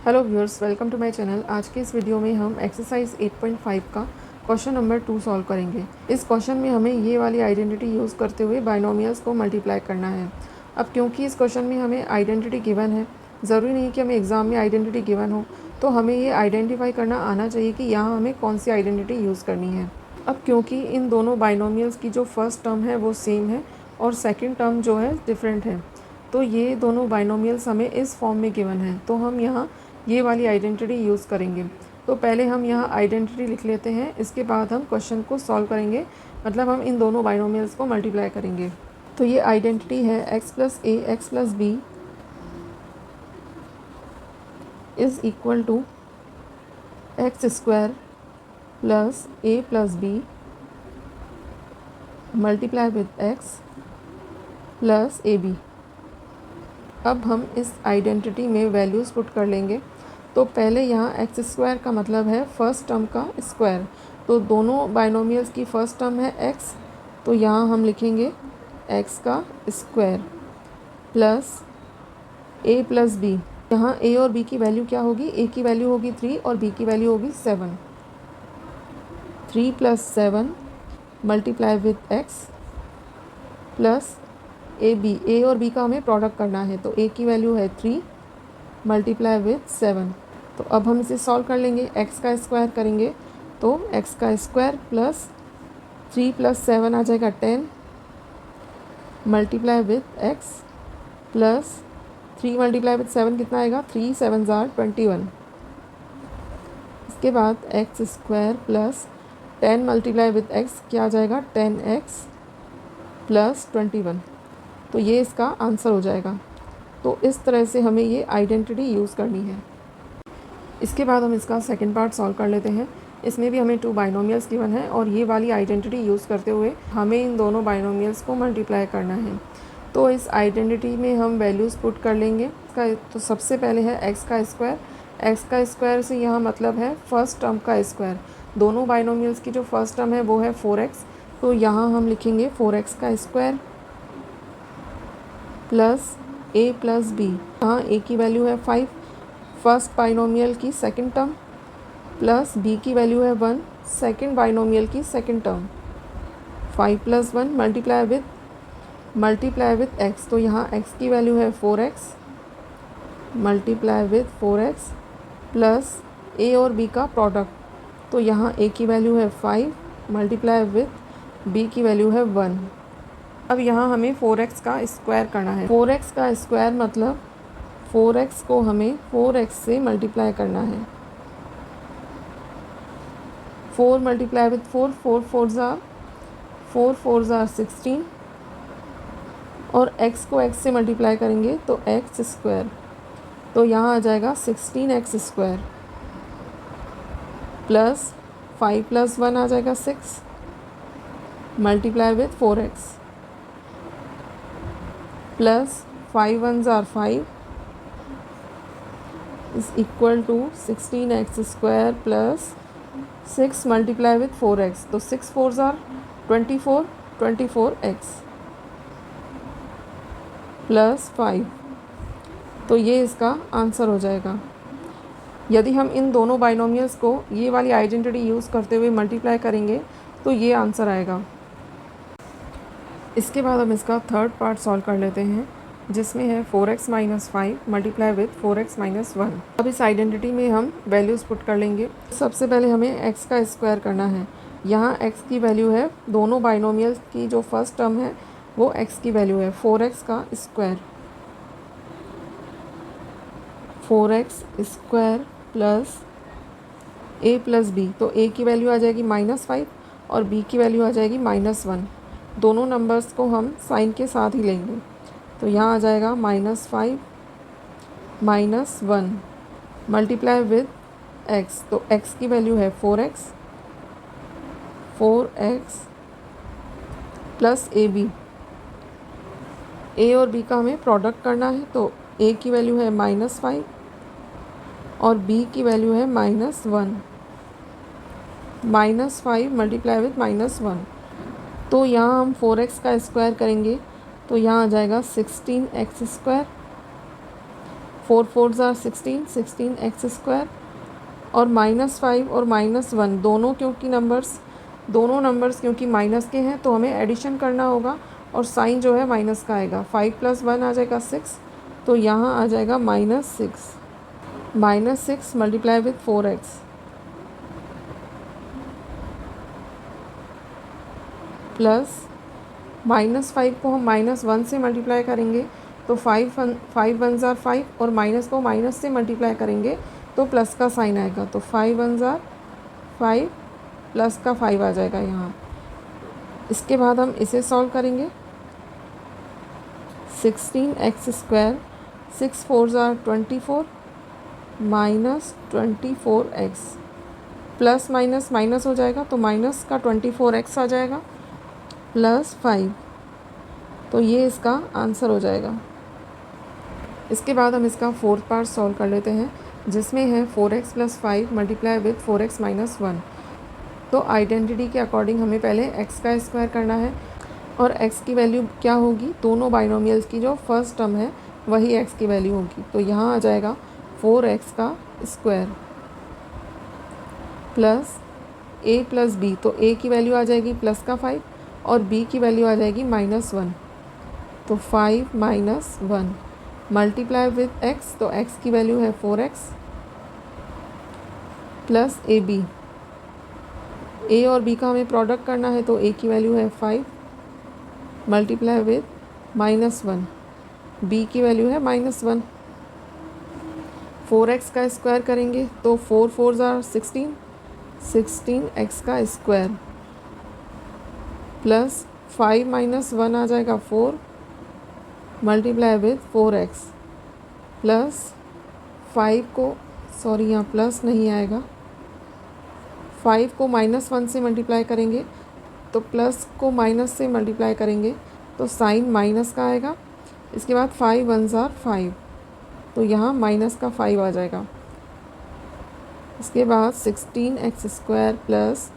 Hello viewers, welcome to my channel. आज के इस वीडियो में हम एक्सरसाइज 8.5 का क्वेश्चन नंबर 2 सॉल्व करेंगे। इस क्वेश्चन में हमें ये वाली आइडेंटिटी यूज़ करते हुए बाइनोमियल्स को मल्टीप्लाई करना है। अब क्योंकि इस क्वेश्चन में हमें आइडेंटिटी गिवन है, ज़रूरी नहीं कि हमें एग्ज़ाम में आइडेंटिटी गिवन हो, तो हमें ये आइडेंटिफाई करना आना चाहिए कि यहाँ हमें कौन सी आइडेंटिटी यूज़ करनी है। अब क्योंकि इन दोनों बाइनोमियल्स की जो फर्स्ट टर्म है वो सेम है और सेकेंड टर्म जो है डिफरेंट है, तो ये दोनों बाइनोमियल्स हमें इस फॉर्म में गिवन है, तो हम यहाँ ये वाली आइडेंटिटी यूज़ करेंगे। तो पहले हम यहाँ आइडेंटिटी लिख लेते हैं, इसके बाद हम क्वेश्चन को सॉल्व करेंगे, मतलब हम इन दोनों बाइनोमियल्स को मल्टीप्लाई करेंगे। तो ये आइडेंटिटी है x plus a x plus b is equal to x square plus a plus b multiply with x plus a b. अब हम इस आइडेंटिटी में वैल्यूज़ पुट कर लेंगे। तो पहले यहाँ एक्स स्क्वायर का मतलब है फर्स्ट टर्म का स्क्वायर, तो दोनों बाइनोमियल्स की फर्स्ट टर्म है एक्स, तो यहाँ हम लिखेंगे एक्स का square plus a plus B. यहाँ ए और बी की वैल्यू क्या होगी? ए की वैल्यू होगी 3 और बी की वैल्यू होगी 7। 3 plus 7 multiply with X plus A और बी का हमें प्रोडक्ट करना है, तो ए की वैल्यू है 3 मल्टीप्लाई विथ 7। तो अब हम इसे सॉल्व कर लेंगे। एक्स का स्क्वायर करेंगे तो एक्स का स्क्वायर प्लस 3 प्लस 7 आ जाएगा 10 multiply with X plus 3 multiply with 7 कितना आएगा? 3 7 ज़ार 21। इसके बाद x square plus 10 multiply with x क्या आ जाएगा? 10x plus 21। तो ये इसका आंसर हो जाएगा। तो इस तरह से हमें ये आइडेंटिटी यूज़ करनी है। इसके बाद हम इसका सेकंड पार्ट सॉल्व कर लेते हैं। इसमें भी हमें 2 बाइनोमियल्स गिवन है और ये वाली आइडेंटिटी यूज़ करते हुए हमें इन दोनों बाइनोमियल्स को मल्टीप्लाई करना है। तो इस आइडेंटिटी में हम वैल्यूज़ पुट कर लेंगे। तो सबसे पहले है एक्स का स्क्वायर। एक्स का स्क्वायर से यहाँ मतलब है फर्स्ट टर्म का स्क्वायर। दोनों बाइनोमियल्स की जो फर्स्ट टर्म है वो है 4x, तो यहाँ हम लिखेंगे 4x का square plus a plus B. यहाँ ए की वैल्यू है 5 फर्स्ट बाइनोमियल की सेकंड टर्म प्लस बी की वैल्यू है 1 सेकंड बाइनोमियल की second term. 5 plus 1 multiply with x, तो यहाँ एक्स की वैल्यू है 4x multiply with 4x plus A और बी का प्रोडक्ट, तो यहाँ ए की वैल्यू है 5 मल्टीप्लाई विथ बी की वैल्यू है 1। अब यहाँ हमें 4x का स्क्वायर करना है। 4x का स्क्वायर मतलब 4x को हमें 4x से मल्टीप्लाई करना है। 4 मल्टीप्लाई विथ 4, 4 4 ज़ार 16 और x को x से मल्टीप्लाई करेंगे तो एक्स स्क्वायर, तो यहाँ आ जाएगा 16x स्क्वायर प्लस 5 प्लस 1 आ जाएगा 6 मल्टीप्लाई विथ 4x प्लस 5 1 ज़ार 5 is equal to 16x square plus 6 multiply with 4x, तो 6 4 ज़ार 24x प्लस 5, तो ये इसका आंसर हो जाएगा। यदि हम इन दोनों बाइनोमियल्स को ये वाली आइडेंटिटी यूज़ करते हुए मल्टीप्लाई करेंगे तो ये आंसर आएगा। इसके बाद हम इसका थर्ड पार्ट सॉल्व कर लेते हैं, जिसमें है 4x minus 5 multiply with 4x minus 1। अब इस आइडेंटिटी में हम वैल्यूज़ पुट कर लेंगे। सबसे पहले हमें x का स्क्वायर करना है। यहाँ x की वैल्यू है, दोनों बाइनोमियल्स की जो फर्स्ट टर्म है वो x की वैल्यू है 4x का square, 4x square plus a plus b, तो a की वैल्यू आ जाएगी -5 और b की वैल्यू आ जाएगी -1। दोनों नंबर्स को हम साइन के साथ ही लेंगे, तो यहाँ आ जाएगा -5 -1 मल्टीप्लाई विथ x, तो x की वैल्यू है 4x प्लस a और b का हमें प्रोडक्ट करना है, तो a की वैल्यू है -5 और b की वैल्यू है -1। -5 मल्टीप्लाई विथ -1, तो यहाँ हम 4x का स्क्वायर करेंगे तो यहाँ आ जाएगा 16x स्क्वायर 4 4 ज़ार 16, 16 एक्स स्क्वायर और -5 और -1 दोनों नंबर्स क्योंकि माइनस के हैं तो हमें एडिशन करना होगा और साइन जो है माइनस का आएगा। 5 + 1 आ जाएगा 6, तो यहाँ आ जाएगा -6। -6 मल्टीप्लाई विथ 4x प्लस -5 को हम -1 से मल्टीप्लाई करेंगे तो 5 1 ज़ार 5 और माइनस को माइनस से मल्टीप्लाई करेंगे तो प्लस का साइन आएगा। तो 5 1 ज़ार 5 प्लस का 5 आ जाएगा यहाँ। इसके बाद हम इसे सॉल्व करेंगे। 16 एक्स स्क्वायर 6 4 ज़ार 24 -24 एक्स प्लस माइनस माइनस हो जाएगा तो माइनस का 24 एक्स आ जाएगा प्लस 5, तो ये इसका आंसर हो जाएगा। इसके बाद हम इसका फोर्थ पार्ट सॉल्व कर लेते हैं जिसमें है 4x + 5 मल्टीप्लाई विथ 4x - 1। तो आइडेंटिटी के अकॉर्डिंग हमें पहले x का स्क्वायर करना है और x की वैल्यू क्या होगी, दोनों बाइनोमियल्स की जो फर्स्ट टर्म है वही x की वैल्यू होगी। तो यहाँ आ जाएगा 4x का स्क्वायर प्लस a + b, तो a की वैल्यू आ जाएगी +5 और b की वैल्यू आ जाएगी -1, तो 5 - 1 मल्टीप्लाई विथ x, तो x की वैल्यू है 4x प्लस ab, a और b का हमें प्रोडक्ट करना है तो a की वैल्यू है 5 मल्टीप्लाई विथ -1, b की वैल्यू है -1। 4x का स्क्वायर करेंगे तो 4 4 ज़ार 16, 16 x का स्क्वायर प्लस 5 - 1 आ जाएगा 4 मल्टीप्लाई विथ 4x प्लस 5 को यहाँ प्लस नहीं आएगा, 5 को -1 से मल्टीप्लाई करेंगे तो प्लस को माइनस से मल्टीप्लाई करेंगे तो साइन माइनस का आएगा। इसके बाद 5 1 ज़ार 5, तो यहाँ माइनस का 5 आ जाएगा। इसके बाद 16 एक्स स्क्वायर प्लस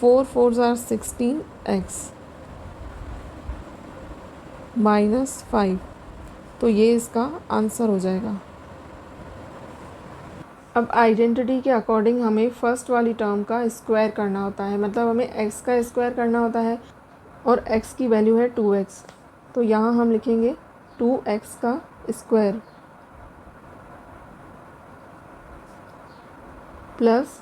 4 4 ज़ार 16 एक्स -5, तो ये इसका आंसर हो जाएगा। अब आइडेंटिटी के अकॉर्डिंग हमें फर्स्ट वाली टर्म का स्क्वायर करना होता है, मतलब हमें x का स्क्वायर करना होता है और x की वैल्यू है 2x, तो यहाँ हम लिखेंगे 2x का स्क्वायर प्लस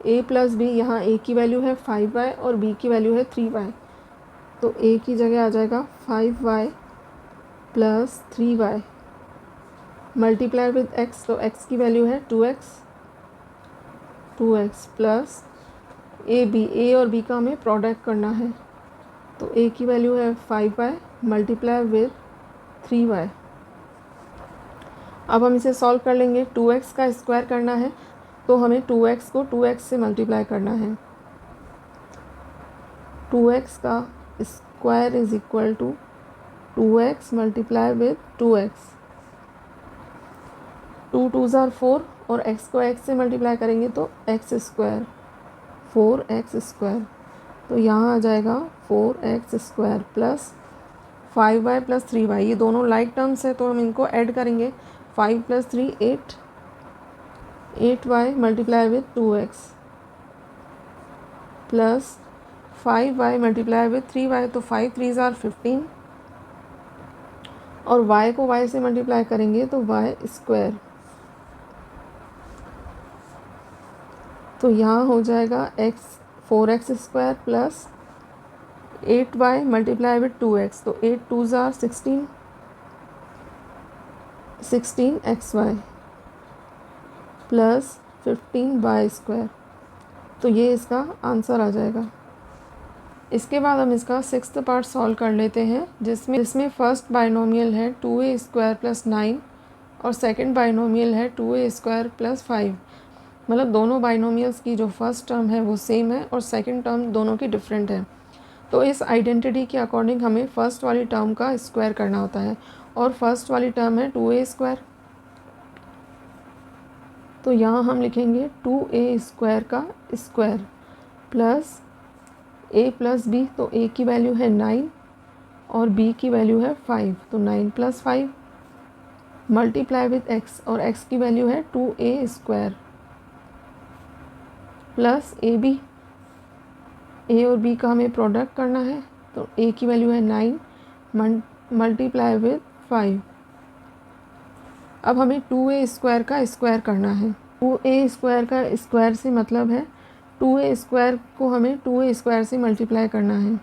a + b, यहाँ a की वैल्यू है 5y और b की वैल्यू है 3y, तो a की जगह आ जाएगा 5y plus 3y multiply with x, तो x की वैल्यू है 2x प्लस a और b का हमें प्रोडक्ट करना है तो a की वैल्यू है 5y मल्टीप्लाई विथ 3y। अब हम इसे सॉल्व कर लेंगे। 2x का स्क्वायर करना है तो हमें 2x को 2x से मल्टीप्लाई करना है। 2x का square is equal to 2x multiply with 2x, 2 2 ज़ार 4 और x को x से मल्टीप्लाई करेंगे तो x स्क्वायर 4x स्क्वायर, तो यहाँ आ जाएगा 4x square plus 5y plus 3y, ये दोनों लाइक टर्म्स है तो हम इनको ऐड करेंगे। 5 + 3 8, 8y multiply with 2x plus 5y multiply with 3y, तो 5 3 ज़ार 15 और y को y से मल्टीप्लाई करेंगे तो y स्क्वायर, तो यहाँ हो जाएगा 4x square plus 8y multiply with 2x, तो 8 2 ज़ार 16, 16xy प्लस 15y स्क्वायर, तो ये इसका आंसर आ जाएगा। इसके बाद हम इसका सिक्स्थ पार्ट सॉल्व कर लेते हैं जिसमें फर्स्ट बाइनोमियल है 2a² + 9 और सेकंड बाइनोमियल है 2a² + 5, मतलब दोनों बाइनोमियल्स की जो फर्स्ट टर्म है वो सेम है और सेकंड टर्म दोनों की डिफरेंट है। तो इस आइडेंटिटी के अकॉर्डिंग हमें फर्स्ट वाली टर्म का स्क्वायर करना होता है और फर्स्ट वाली टर्म है 2a², तो यहाँ हम लिखेंगे 2a² का स्क्वायर प्लस a + b, तो a की वैल्यू है 9 और b की वैल्यू है 5, तो 9 + 5 मल्टीप्लाई विथ एक्स, और एक्स की वैल्यू है 2a² प्लस ab, ए और बी का हमें प्रोडक्ट करना है, तो ए की वैल्यू है 9 मल्टीप्लाई विथ 5। अब हमें 2a² का स्क्वायर करना है। 2a² का स्क्वायर से मतलब है 2a² को हमें 2a² से मल्टीप्लाई करना है।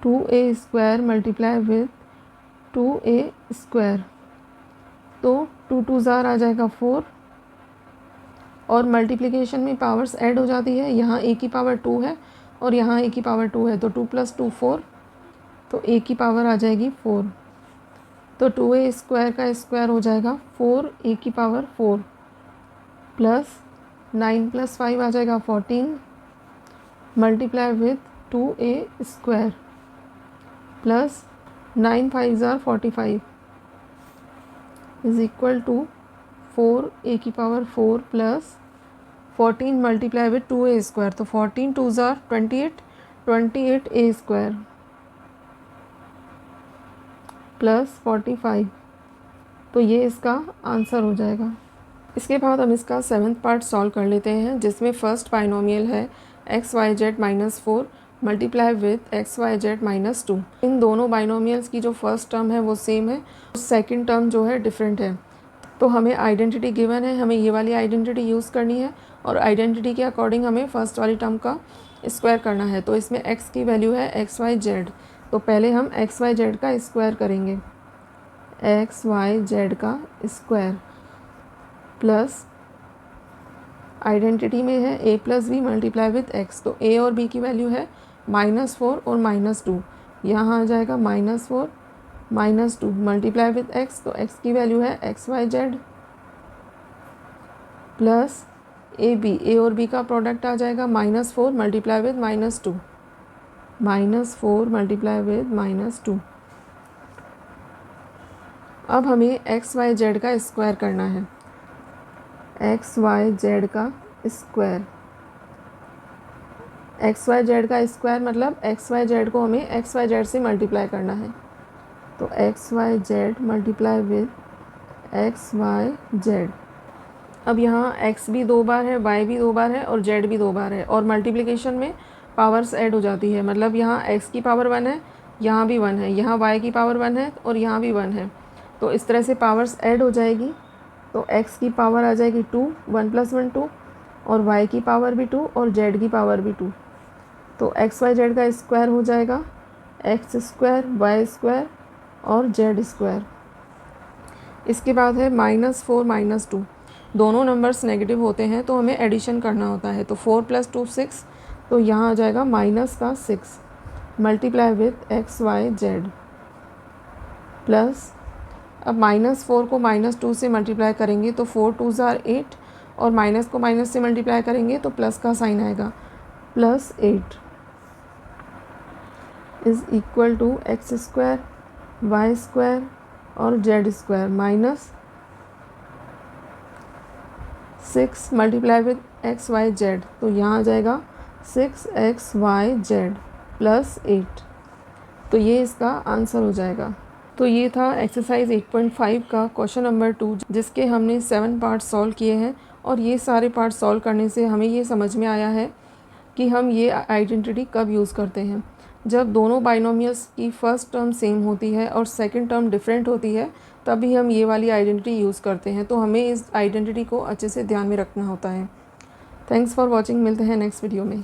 2a² मल्टीप्लाई विथ 2a², तो 2 2 ज़ार आ जाएगा 4, और मल्टीप्लिकेशन में पावर्स ऐड हो जाती है। यहाँ a की पावर 2 है और यहाँ a की पावर 2 है, तो 2 + 2 4, तो a की पावर आ जाएगी 4, तो 2a² का स्क्वायर हो जाएगा 4a की पावर 4 प्लस 9 + 5 आ जाएगा 14 मल्टीप्लाई विथ 2a² प्लस 9 5 ज़ार 45 इज इक्वल टू 4a की power 4 plus 14 multiply with 2a², तो 14 2 ज़ार 28, 28a² प्लस 45, तो ये इसका आंसर हो जाएगा। इसके बाद हम इसका 7th पार्ट सॉल्व कर लेते हैं, जिसमें फर्स्ट बाइनोमियल है xyz - 4 मल्टीप्लाई विथ xyz - 2। इन दोनों बाइनोमियल्स की जो फर्स्ट टर्म है वो सेम है, सेकंड टर्म जो है डिफरेंट है। तो हमें आइडेंटिटी गिवन है, हमें ये वाली आइडेंटिटी यूज़ करनी है, और आइडेंटिटी के अकॉर्डिंग हमें फर्स्ट वाली टर्म का स्क्वायर करना है। तो इसमें x की वैल्यू है xyz, तो पहले हम xyz का स्क्वायर करेंगे, xyz का स्क्वायर प्लस आइडेंटिटी में है a + b multiply with x, तो a और b की वैल्यू है -4 और -2, यहाँ आ जाएगा -4 -2 मल्टीप्लाई विथ x, तो x की वैल्यू है xyz प्लस a और b का प्रोडक्ट आ जाएगा -4 मल्टीप्लाई विथ -2, -4 मल्टीप्लाई विथ -2। अब हमें xyz का स्क्वायर करना है, xyz का स्क्वायर, xyz का स्क्वायर मतलब xyz को हमें xyz से मल्टीप्लाई करना है, तो xyz मल्टीप्लाई विथ xyz। अब यहाँ x भी 2 बार है, y भी 2 बार है और z भी 2 बार है, और मल्टीप्लिकेशन में पावर्स ऐड हो जाती है, मतलब यहाँ x की पावर 1 है, यहाँ भी 1 है, यहाँ y की पावर 1 है और यहाँ भी 1 है, तो इस तरह से पावर्स ऐड हो जाएगी। तो x की पावर आ जाएगी 2, 1 + 1 2, और y की पावर भी 2 और z की पावर भी 2, तो xyz का स्क्वायर हो जाएगा x² y² और z²। इसके बाद है -4 - 2, दोनों नंबर्स नेगेटिव होते हैं तो हमें एडिशन करना होता है, तो 4 + 2 6, तो यहाँ आ जाएगा -6 मल्टीप्लाई विथ xyz प्लस, अब -4 को -2 से मल्टीप्लाई करेंगे तो 4 2 ज़ार 8, और माइनस को माइनस से मल्टीप्लाई करेंगे तो प्लस का साइन आएगा, +8 is equal to x² y² और z² minus 6 multiply with xyz, तो यहाँ आ जाएगा 6xyz प्लस 8, तो ये इसका आंसर हो जाएगा। तो ये था एक्सरसाइज 8.5 का क्वेश्चन नंबर 2, जिसके हमने 7 पार्ट सॉल्व किए हैं, और ये सारे पार्ट सॉल्व करने से हमें ये समझ में आया है कि हम ये आइडेंटिटी कब यूज़ करते हैं, जब दोनों बाइनोमियल्स की फर्स्ट टर्म सेम होती है और सेकंड टर्म डिफरेंट होती है, तभी हम ये वाली आइडेंटिटी यूज़ करते हैं। तो हमें इस आइडेंटिटी को अच्छे से ध्यान में रखना होता है। थैंक्स फॉर वॉचिंग, मिलते हैं नेक्स्ट वीडियो में।